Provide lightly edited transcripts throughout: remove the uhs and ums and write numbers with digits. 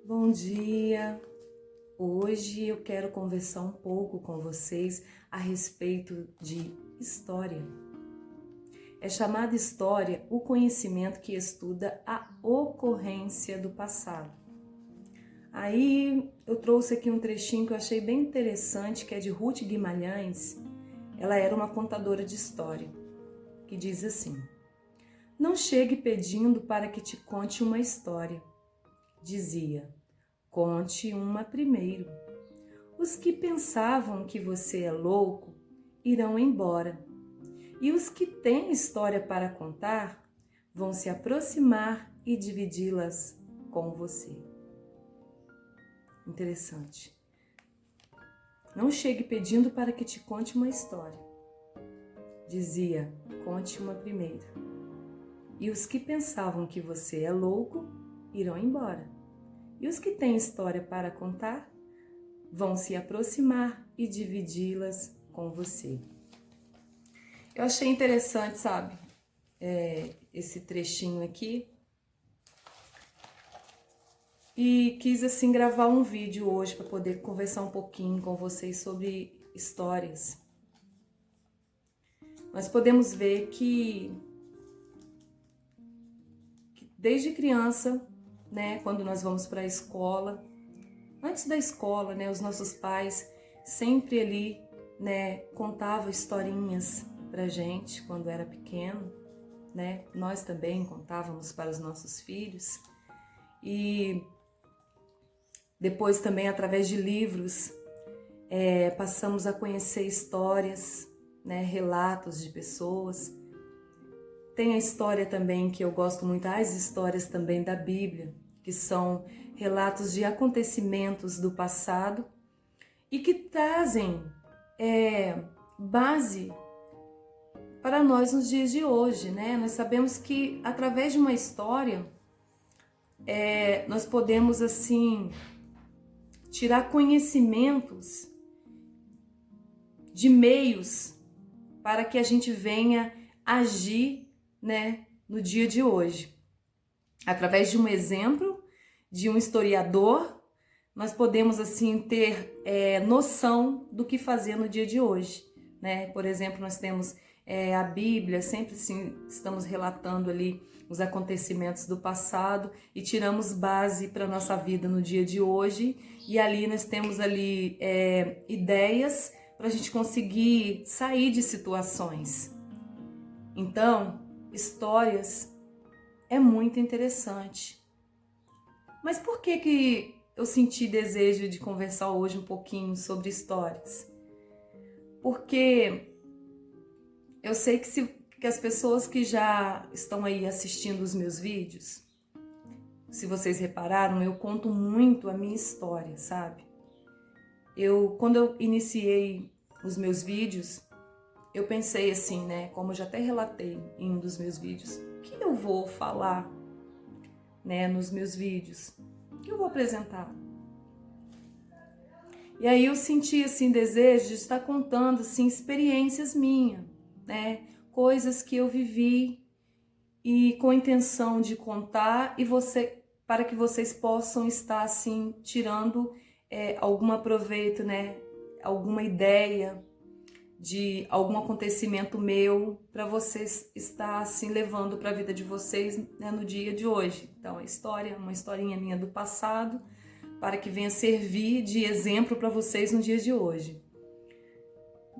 Bom dia! Hoje eu quero conversar um pouco com vocês a respeito de história. É chamada história o conhecimento que estuda a ocorrência do passado. Aí eu trouxe aqui um trechinho que eu achei bem interessante, que é de Ruth Guimarães. Ela era uma contadora de história, que diz assim: "Não chegue pedindo para que te conte uma história", dizia. "Conte uma primeiro. Os que pensavam que você é louco irão embora, e os que têm história para contar vão se aproximar e dividi-las com você." Interessante. Não chegue pedindo para que te conte uma história. Dizia, conte uma primeiro. E os que pensavam que você é louco irão embora. E os que têm história para contar vão se aproximar e dividi-las com você. Eu achei interessante, sabe, esse trechinho aqui. E quis, assim, gravar um vídeo hoje para poder conversar um pouquinho com vocês sobre histórias. Nós podemos ver que desde criança, né, quando nós vamos para a escola, antes da escola, né, os nossos pais sempre ali, né, contavam historinhas pra gente quando era pequeno, né? Nós também contávamos para os nossos filhos. E depois também através de livros passamos a conhecer histórias, né, relatos de pessoas. Tem a história também que eu gosto muito, as histórias também da Bíblia, que são relatos de acontecimentos do passado e que trazem base para nós nos dias de hoje, né? Nós sabemos que através de uma história nós podemos assim tirar conhecimentos de meios para que a gente venha agir, né, no dia de hoje. Através de um exemplo de um historiador, nós podemos assim ter noção do que fazer no dia de hoje, né? Por exemplo, nós temos a Bíblia, sempre assim, estamos relatando ali os acontecimentos do passado e tiramos base para a nossa vida no dia de hoje, e ali nós temos ali ideias para a gente conseguir sair de situações. Então, histórias é muito interessante. Mas por que eu senti desejo de conversar hoje um pouquinho sobre histórias? Porque eu sei que as pessoas que já estão aí assistindo os meus vídeos, se vocês repararam, eu conto muito a minha história, sabe? Quando eu iniciei os meus vídeos, eu pensei assim, né? Como eu já até relatei em um dos meus vídeos, o que eu vou falar, né, nos meus vídeos? O que eu vou apresentar? E aí eu senti assim desejo de estar contando assim experiências minhas, né? Coisas que eu vivi e com a intenção de contar para que vocês possam estar assim tirando algum proveito, né? Alguma ideia de algum acontecimento meu para vocês estar assim levando para a vida de vocês, né, no dia de hoje. Então, uma historinha minha do passado, para que venha servir de exemplo para vocês no dia de hoje.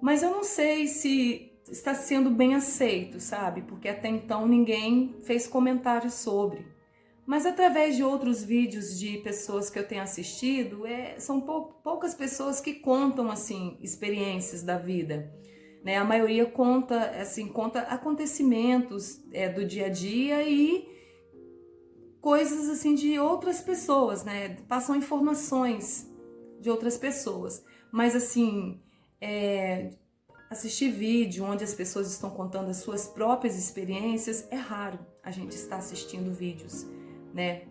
Mas eu não sei se está sendo bem aceito, sabe? Porque até então ninguém fez comentário sobre. Mas através de outros vídeos de pessoas que eu tenho assistido, são poucas pessoas que contam assim experiências da vida, né? A maioria conta acontecimentos do dia a dia e coisas assim de outras pessoas, né? Passam informações de outras pessoas. Mas assim, assistir vídeo onde as pessoas estão contando as suas próprias experiências é raro. A gente está assistindo vídeos, né?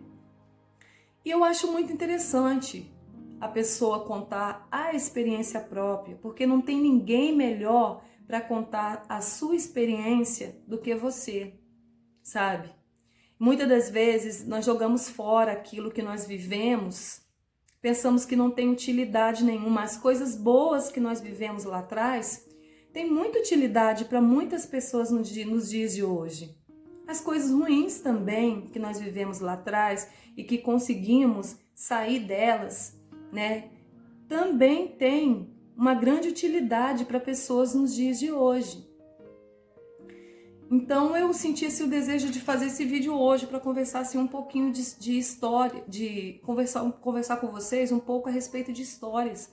E eu acho muito interessante a pessoa contar a experiência própria, porque não tem ninguém melhor para contar a sua experiência do que você, sabe? Muitas das vezes nós jogamos fora aquilo que nós vivemos, pensamos que não tem utilidade nenhuma. As coisas boas que nós vivemos lá atrás têm muita utilidade para muitas pessoas nos dias de hoje. As coisas ruins também que nós vivemos lá atrás e que conseguimos sair delas, né, também tem uma grande utilidade para pessoas nos dias de hoje. Então eu senti o desejo de fazer esse vídeo hoje para conversar assim, um pouquinho de história, de conversar com vocês um pouco a respeito de histórias,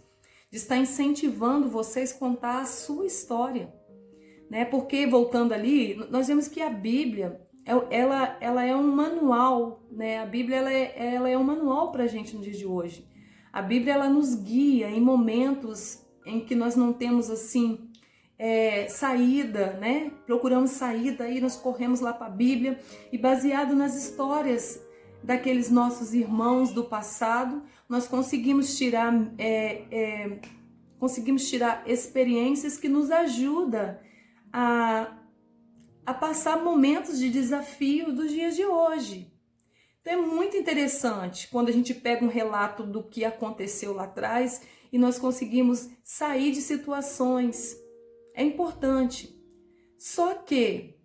de estar incentivando vocês a contar a sua história, né? Porque voltando ali, nós vemos que a Bíblia, ela é um manual, né? A Bíblia ela é um manual para a gente no dia de hoje. A Bíblia ela nos guia em momentos em que nós não temos assim saída, né? Procuramos saída, aí nós corremos lá para a Bíblia e baseado nas histórias daqueles nossos irmãos do passado, nós conseguimos tirar experiências que nos ajudam a passar momentos de desafio dos dias de hoje. Então é muito interessante quando a gente pega um relato do que aconteceu lá atrás e nós conseguimos sair de situações. É importante. Só que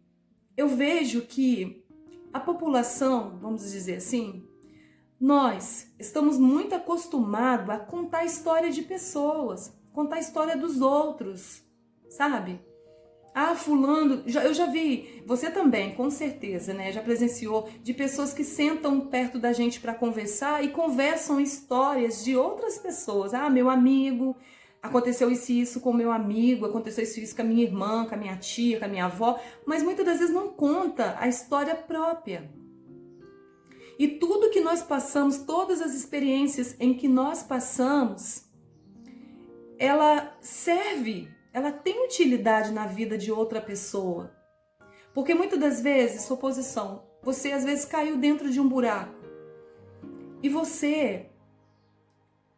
eu vejo que a população, vamos dizer assim, nós estamos muito acostumados a contar a história de pessoas, contar a história dos outros, sabe? Ah, fulano, eu já vi, você também, com certeza, né? Já presenciou de pessoas que sentam perto da gente para conversar e conversam histórias de outras pessoas. Ah, meu amigo, aconteceu isso com meu amigo, aconteceu isso com a minha irmã, com a minha tia, com a minha avó, mas muitas das vezes não conta a história própria. E tudo que nós passamos, todas as experiências em que nós passamos, ela tem utilidade na vida de outra pessoa. Porque muitas das vezes, suposição, você às vezes caiu dentro de um buraco e você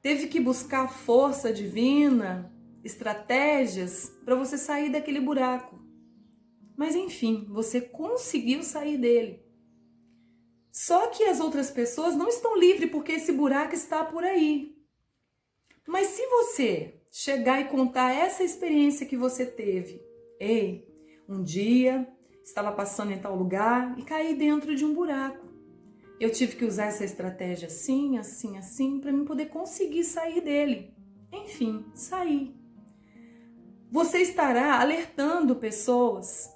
teve que buscar força divina, estratégias para você sair daquele buraco. Mas enfim, você conseguiu sair dele. Só que as outras pessoas não estão livres porque esse buraco está por aí. Mas se você chegar e contar essa experiência que você teve. Ei, um dia estava passando em tal lugar e caí dentro de um buraco. Eu tive que usar essa estratégia assim, assim, assim, para mim poder conseguir sair dele. Enfim, sair. Você estará alertando pessoas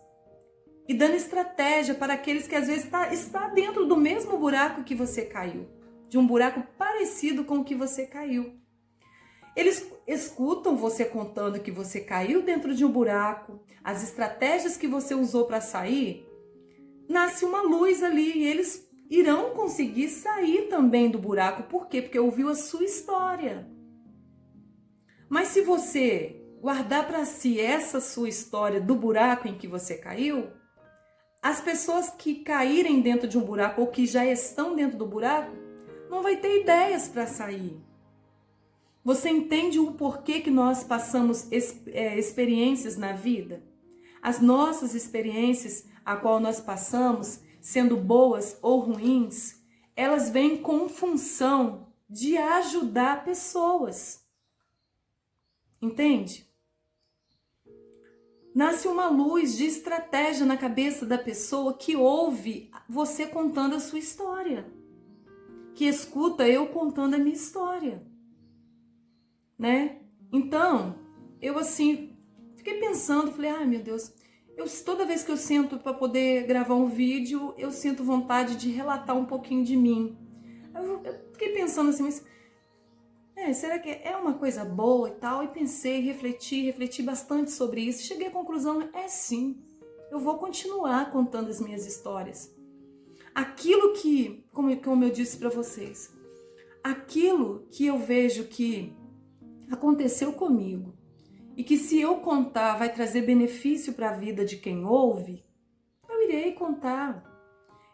e dando estratégia para aqueles que às vezes está dentro do mesmo buraco que você caiu. De um buraco parecido com o que você caiu. Eles escutam você contando que você caiu dentro de um buraco, as estratégias que você usou para sair, nasce uma luz ali e eles irão conseguir sair também do buraco. Por quê? Porque ouviu a sua história. Mas se você guardar para si essa sua história do buraco em que você caiu, as pessoas que caírem dentro de um buraco ou que já estão dentro do buraco, não vai ter ideias para sair. Você entende o porquê que nós passamos experiências na vida? As nossas experiências a qual nós passamos, sendo boas ou ruins, elas vêm com função de ajudar pessoas. Entende? Nasce uma luz de estratégia na cabeça da pessoa que ouve você contando a sua história, que escuta eu contando a minha história. Né? Então, eu assim, fiquei pensando, falei, ai meu Deus, toda vez que eu sento para poder gravar um vídeo, eu sinto vontade de relatar um pouquinho de mim. Eu fiquei pensando assim, mas será que é uma coisa boa e tal? E pensei, refleti bastante sobre isso, cheguei à conclusão, sim, eu vou continuar contando as minhas histórias. Aquilo que, como eu disse para vocês, aquilo que eu vejo que aconteceu comigo e que se eu contar vai trazer benefício para a vida de quem ouve, eu irei contar.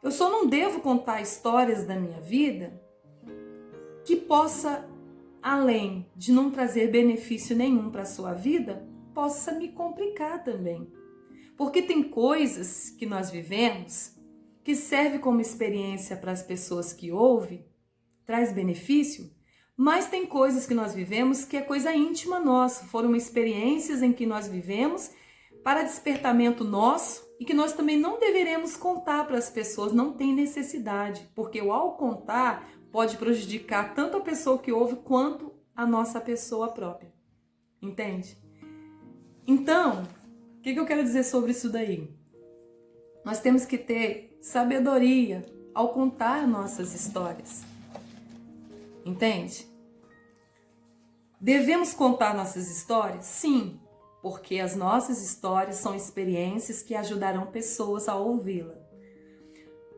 Eu só não devo contar histórias da minha vida que possa, além de não trazer benefício nenhum para a sua vida, possa me complicar também. Porque tem coisas que nós vivemos que serve como experiência para as pessoas que ouvem, traz benefício, mas tem coisas que nós vivemos que é coisa íntima nossa, foram experiências em que nós vivemos para despertamento nosso e que nós também não deveremos contar para as pessoas, não tem necessidade, porque ao contar pode prejudicar tanto a pessoa que ouve quanto a nossa pessoa própria, entende? Então, o que eu quero dizer sobre isso daí? Nós temos que ter sabedoria ao contar nossas histórias, entende? Devemos contar nossas histórias? Sim, porque as nossas histórias são experiências que ajudarão pessoas a ouvi-la.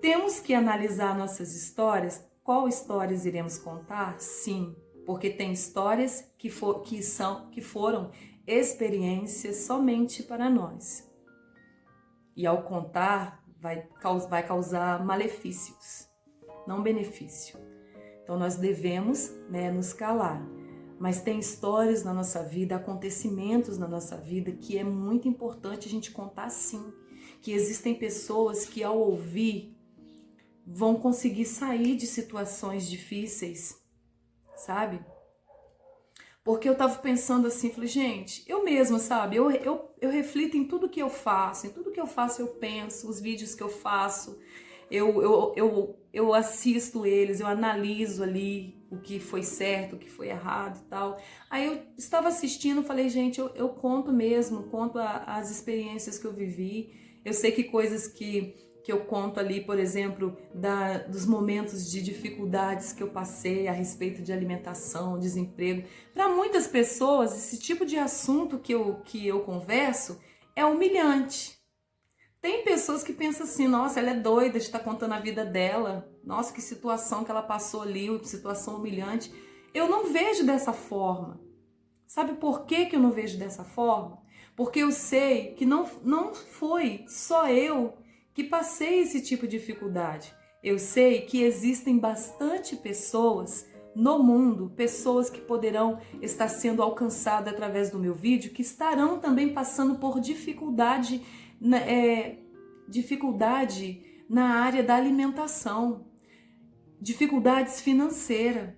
Temos que analisar nossas histórias. Qual histórias iremos contar? Sim, porque tem histórias que foram experiências somente para nós. E ao contar, vai causar malefícios, não benefício. Então nós devemos, nos calar. Mas tem histórias na nossa vida, acontecimentos na nossa vida que é muito importante a gente contar sim. Que existem pessoas que ao ouvir vão conseguir sair de situações difíceis, sabe? Porque eu tava pensando assim, falei, gente, eu mesma, sabe? Eu reflito em tudo que eu faço, eu penso, os vídeos que eu faço, eu assisto eles, eu analiso ali o que foi certo, o que foi errado e tal. Aí eu estava assistindo, falei, gente, eu conto mesmo, conto as experiências que eu vivi. Eu sei que coisas que eu conto ali, por exemplo, dos momentos de dificuldades que eu passei a respeito de alimentação, desemprego. Para muitas pessoas, esse tipo de assunto que eu converso é humilhante. Tem pessoas que pensam assim, nossa, ela é doida de estar contando a vida dela. Nossa, que situação que ela passou ali, situação humilhante. Eu não vejo dessa forma. Sabe por que eu não vejo dessa forma? Porque eu sei que não foi só eu que passei esse tipo de dificuldade. Eu sei que existem bastante pessoas no mundo, pessoas que poderão estar sendo alcançadas através do meu vídeo, que estarão também passando por dificuldade na área da alimentação, dificuldades financeiras,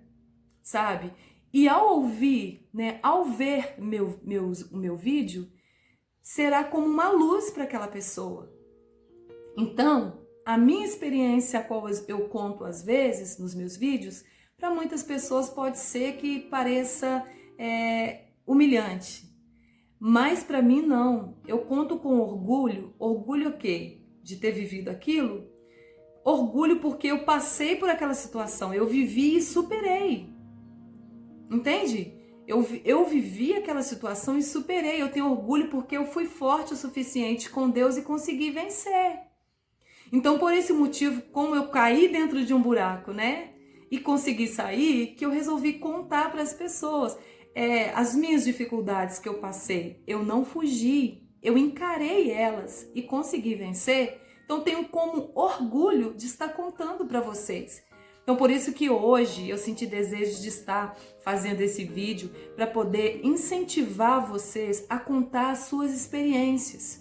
sabe? E ao ouvir, ao ver o meu vídeo, será como uma luz para aquela pessoa. Então, a minha experiência, a qual eu conto às vezes nos meus vídeos, para muitas pessoas pode ser que pareça humilhante. Mas para mim não. Eu conto com orgulho. Orgulho o quê? De ter vivido aquilo? Orgulho porque eu passei por aquela situação. Eu vivi e superei. Entende? Eu vivi aquela situação e superei. Eu tenho orgulho porque eu fui forte o suficiente com Deus e consegui vencer. Então, por esse motivo, como eu caí dentro de um buraco, e consegui sair, que eu resolvi contar para as pessoas as minhas dificuldades que eu passei. Eu não fugi, eu encarei elas e consegui vencer. Então, tenho como orgulho de estar contando para vocês. Então, por isso que hoje eu senti desejo de estar fazendo esse vídeo para poder incentivar vocês a contar as suas experiências.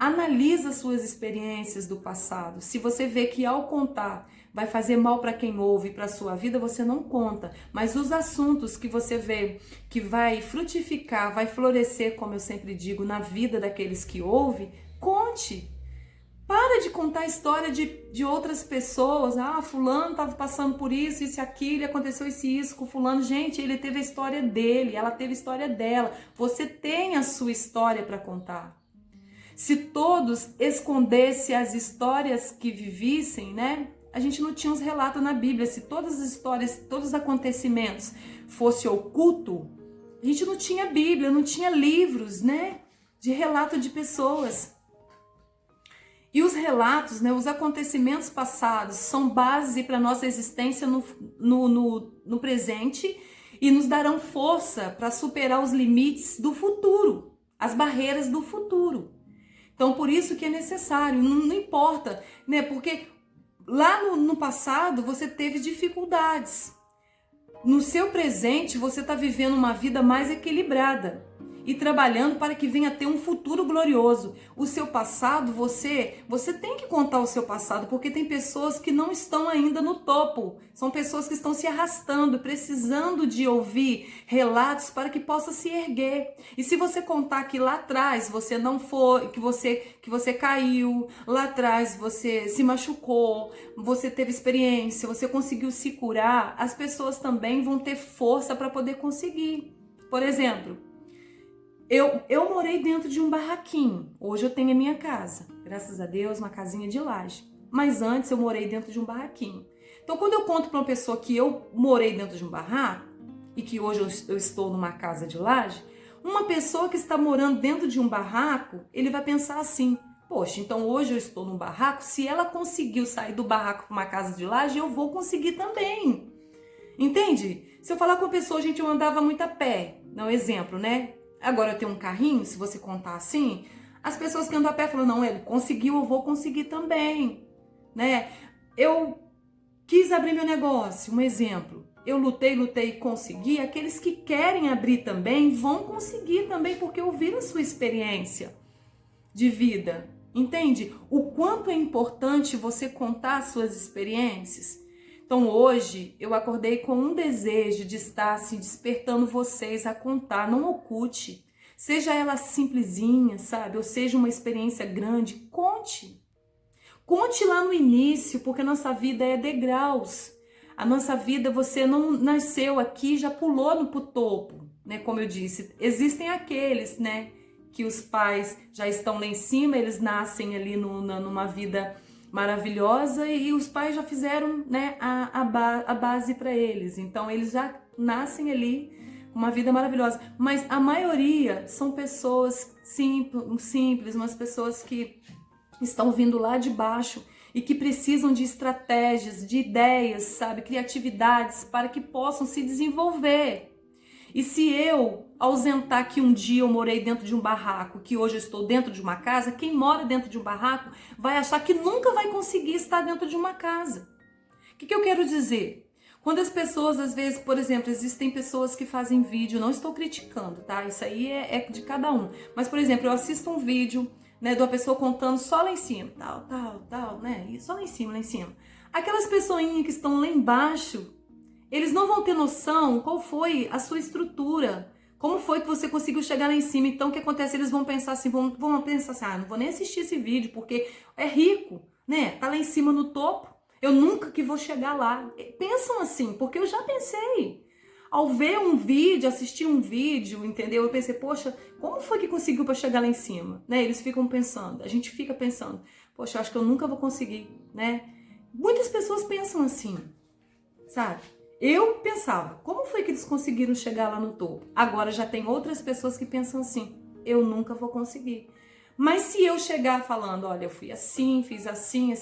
Analisa suas experiências do passado. Se você vê que ao contar vai fazer mal para quem ouve, para a sua vida, você não conta. Mas os assuntos que você vê que vai frutificar, vai florescer, como eu sempre digo, na vida daqueles que ouvem, conte. Para de contar a história de outras pessoas. Ah, fulano estava passando por isso e aquilo, aconteceu isso com fulano. Gente, ele teve a história dele, ela teve a história dela. Você tem a sua história para contar. Se todos escondessem as histórias que vivissem, a gente não tinha os relatos na Bíblia. Se todas as histórias, todos os acontecimentos fossem oculto, a gente não tinha Bíblia, não tinha livros, de relato de pessoas. E os relatos, os acontecimentos passados são base para a nossa existência no presente e nos darão força para superar os limites do futuro, as barreiras do futuro. Então, por isso que é necessário, não importa, porque lá no passado você teve dificuldades. No seu presente você está vivendo uma vida mais equilibrada. e trabalhando para que venha a ter um futuro glorioso. O seu passado, você tem que contar o seu passado, porque tem pessoas que não estão ainda no topo. São pessoas que estão se arrastando, precisando de ouvir relatos para que possa se erguer. E se você contar que lá atrás você não foi, que você caiu, lá atrás você se machucou, você teve experiência, você conseguiu se curar, as pessoas também vão ter força para poder conseguir. Por exemplo, eu morei dentro de um barraquinho. Hoje eu tenho a minha casa. Graças a Deus, uma casinha de laje. Mas antes eu morei dentro de um barraquinho. Então, quando eu conto para uma pessoa que eu morei dentro de um barraco e que hoje eu estou numa casa de laje, uma pessoa que está morando dentro de um barraco, ele vai pensar assim: poxa, então hoje eu estou num barraco, se ela conseguiu sair do barraco para uma casa de laje, eu vou conseguir também. Entende? Se eu falar com a pessoa, gente, eu andava muito a pé. Não, exemplo, né? Agora eu tenho um carrinho, se você contar assim, as pessoas que andam a pé falam: não, ele conseguiu, eu vou conseguir também, né? Eu quis abrir meu negócio, um exemplo. Eu lutei e consegui. Aqueles que querem abrir também vão conseguir também, porque ouviram sua experiência de vida. Entende? O quanto é importante você contar suas experiências. Então hoje eu acordei com um desejo de estar assim, despertando vocês a contar, não oculte. Seja ela simplesinha, sabe? Ou seja uma experiência grande, conte. Conte lá no início, porque a nossa vida é degraus. A nossa vida, você não nasceu aqui, já pulou pro topo, né? Como eu disse, existem aqueles, né, que os pais já estão lá em cima, eles nascem ali numa vida maravilhosa e os pais já fizeram, né, a base para eles. Então eles já nascem ali com uma vida maravilhosa. Mas a maioria são pessoas simples, umas pessoas que estão vindo lá de baixo e que precisam de estratégias, de ideias, sabe, criatividades para que possam se desenvolver. E se eu ausentar que um dia eu morei dentro de um barraco, que hoje eu estou dentro de uma casa, quem mora dentro de um barraco vai achar que nunca vai conseguir estar dentro de uma casa. O que eu quero dizer? Quando as pessoas, às vezes, por exemplo, existem pessoas que fazem vídeo, não estou criticando, tá? Isso aí é de cada um. Mas, por exemplo, eu assisto um vídeo, né, de uma pessoa contando só lá em cima, tal, né? E só lá em cima. Aquelas pessoinhas que estão lá embaixo, eles não vão ter noção qual foi a sua estrutura, como foi que você conseguiu chegar lá em cima. Então, o que acontece? Eles vão pensar assim, vão pensar assim: não vou nem assistir esse vídeo, porque é rico, né? Tá lá em cima no topo, eu nunca que vou chegar lá. Pensam assim, porque eu já pensei. Ao ver um vídeo, assistir um vídeo, entendeu? Eu pensei: poxa, como foi que conseguiu para chegar lá em cima? Né? Eles ficam pensando, a gente fica pensando: poxa, eu acho que eu nunca vou conseguir, né? Muitas pessoas pensam assim, sabe? Eu pensava: como foi que eles conseguiram chegar lá no topo? Agora já tem outras pessoas que pensam assim: eu nunca vou conseguir. Mas se eu chegar falando: olha, eu fui assim, fiz assim,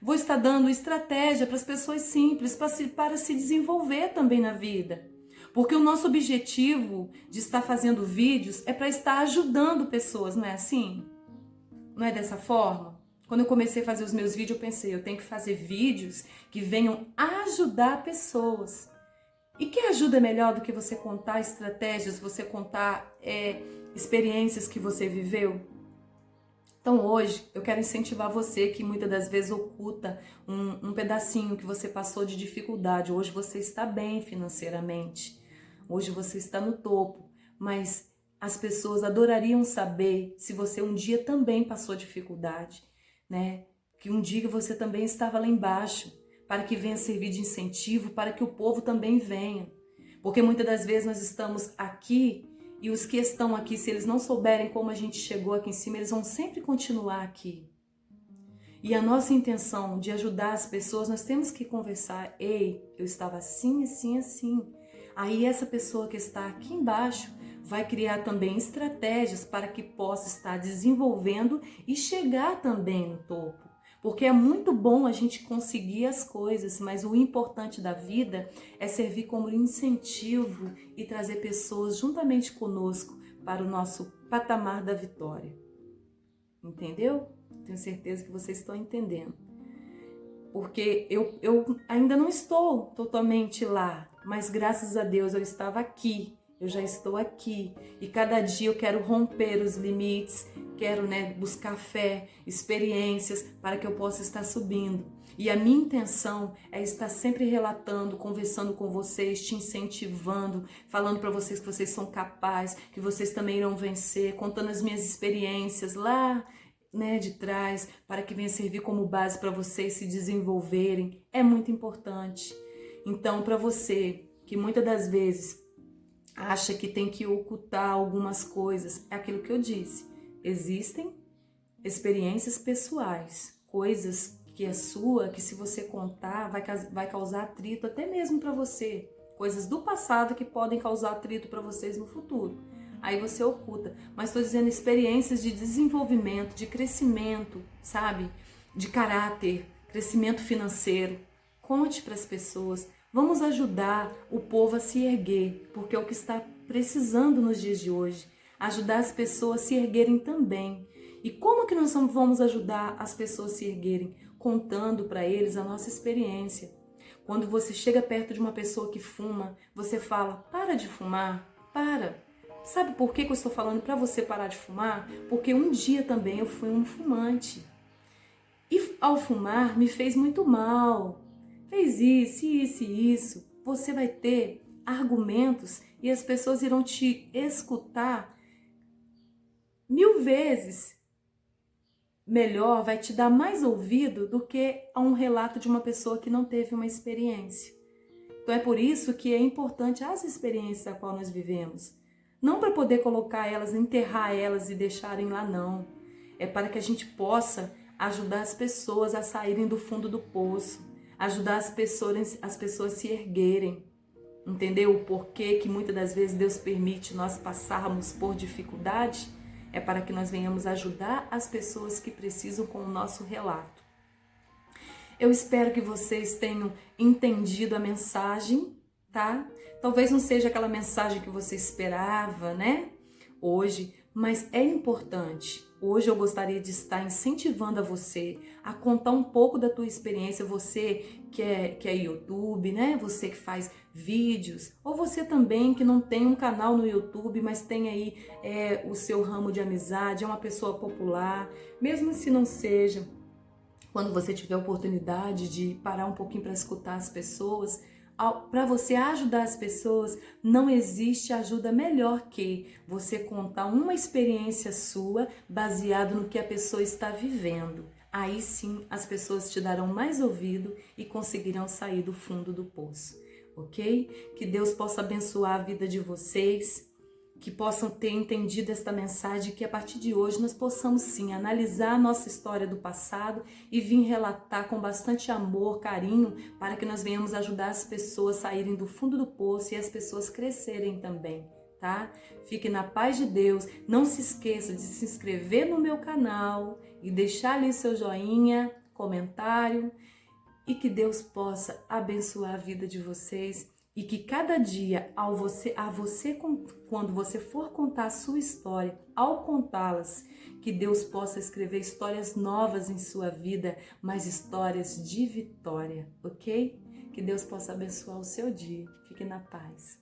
vou estar dando estratégia para as pessoas simples, para se desenvolver também na vida. Porque o nosso objetivo de estar fazendo vídeos é para estar ajudando pessoas, não é assim? Não é dessa forma? Quando eu comecei a fazer os meus vídeos, eu pensei: eu tenho que fazer vídeos que venham ajudar pessoas. E que ajuda melhor do que você contar estratégias, você contar experiências que você viveu? Então hoje eu quero incentivar você que muitas das vezes oculta um pedacinho que você passou de dificuldade. Hoje você está bem financeiramente, hoje você está no topo, mas as pessoas adorariam saber se você um dia também passou dificuldade, né? Que um dia você também estava lá embaixo, para que venha servir de incentivo, para que o povo também venha. Porque muitas das vezes nós estamos aqui e os que estão aqui, se eles não souberem como a gente chegou aqui em cima, eles vão sempre continuar aqui. E a nossa intenção de ajudar as pessoas, nós temos que conversar: ei, eu estava assim. Aí essa pessoa que está aqui embaixo vai criar também estratégias para que possa estar desenvolvendo e chegar também no topo. Porque é muito bom a gente conseguir as coisas, mas o importante da vida é servir como incentivo e trazer pessoas juntamente conosco para o nosso patamar da vitória. Entendeu? Tenho certeza que vocês estão entendendo. Porque eu ainda não estou totalmente lá, mas graças a Deus eu estava aqui eu já estou aqui. E cada dia eu quero romper os limites, quero, buscar fé, experiências para que eu possa estar subindo. E a minha intenção é estar sempre relatando, conversando com vocês, te incentivando, falando para vocês que vocês são capazes, que vocês também irão vencer, contando as minhas experiências lá, de trás, para que venha servir como base para vocês se desenvolverem. É muito importante. Então, para você que muitas das vezes acha que tem que ocultar algumas coisas, é aquilo que eu disse. Existem experiências pessoais, coisas que é sua, que se você contar vai causar atrito até mesmo para você. Coisas do passado que podem causar atrito para vocês no futuro. Aí você oculta. Mas estou dizendo experiências de desenvolvimento, de crescimento, sabe? De caráter, crescimento financeiro. Conte para as pessoas. Vamos ajudar o povo a se erguer, porque é o que está precisando nos dias de hoje. Ajudar as pessoas a se erguerem também. E como que nós vamos ajudar as pessoas a se erguerem? Contando para eles a nossa experiência. Quando você chega perto de uma pessoa que fuma, você fala, para de fumar, para. Sabe por que eu estou falando para você parar de fumar? Porque um dia também eu fui um fumante. E ao fumar me fez muito mal. Fez isso, isso e isso. Você vai ter argumentos e as pessoas irão te escutar 1000 vezes melhor, vai te dar mais ouvido do que a um relato de uma pessoa que não teve uma experiência. Então é por isso que é importante as experiências a qual nós vivemos. Não para poder colocar elas, enterrar elas e deixarem lá, não. É para que a gente possa ajudar as pessoas a saírem do fundo do poço, ajudar as pessoas a se erguerem. Entendeu o porquê que muitas das vezes Deus permite nós passarmos por dificuldade? É para que nós venhamos ajudar as pessoas que precisam com o nosso relato. Eu espero que vocês tenham entendido a mensagem, tá? Talvez não seja aquela mensagem que você esperava, hoje, mas é importante. Hoje eu gostaria de estar incentivando a você a contar um pouco da tua experiência, você que é YouTube, Você que faz vídeos, ou você também que não tem um canal no YouTube, mas tem aí o seu ramo de amizade, é uma pessoa popular, mesmo se não seja, quando você tiver a oportunidade de parar um pouquinho para escutar as pessoas, para você ajudar as pessoas, não existe ajuda melhor que você contar uma experiência sua baseado no que a pessoa está vivendo. Aí sim as pessoas te darão mais ouvido e conseguirão sair do fundo do poço, ok? Que Deus possa abençoar a vida de vocês, que possam ter entendido esta mensagem, que a partir de hoje nós possamos sim analisar a nossa história do passado e vir relatar com bastante amor, carinho, para que nós venhamos ajudar as pessoas a saírem do fundo do poço e as pessoas crescerem também, tá? Fique na paz de Deus, não se esqueça de se inscrever no meu canal e deixar ali seu joinha, comentário, e que Deus possa abençoar a vida de vocês. E que cada dia, quando você for contar a sua história, ao contá-las, que Deus possa escrever histórias novas em sua vida, mas histórias de vitória, ok? Que Deus possa abençoar o seu dia. Fique na paz.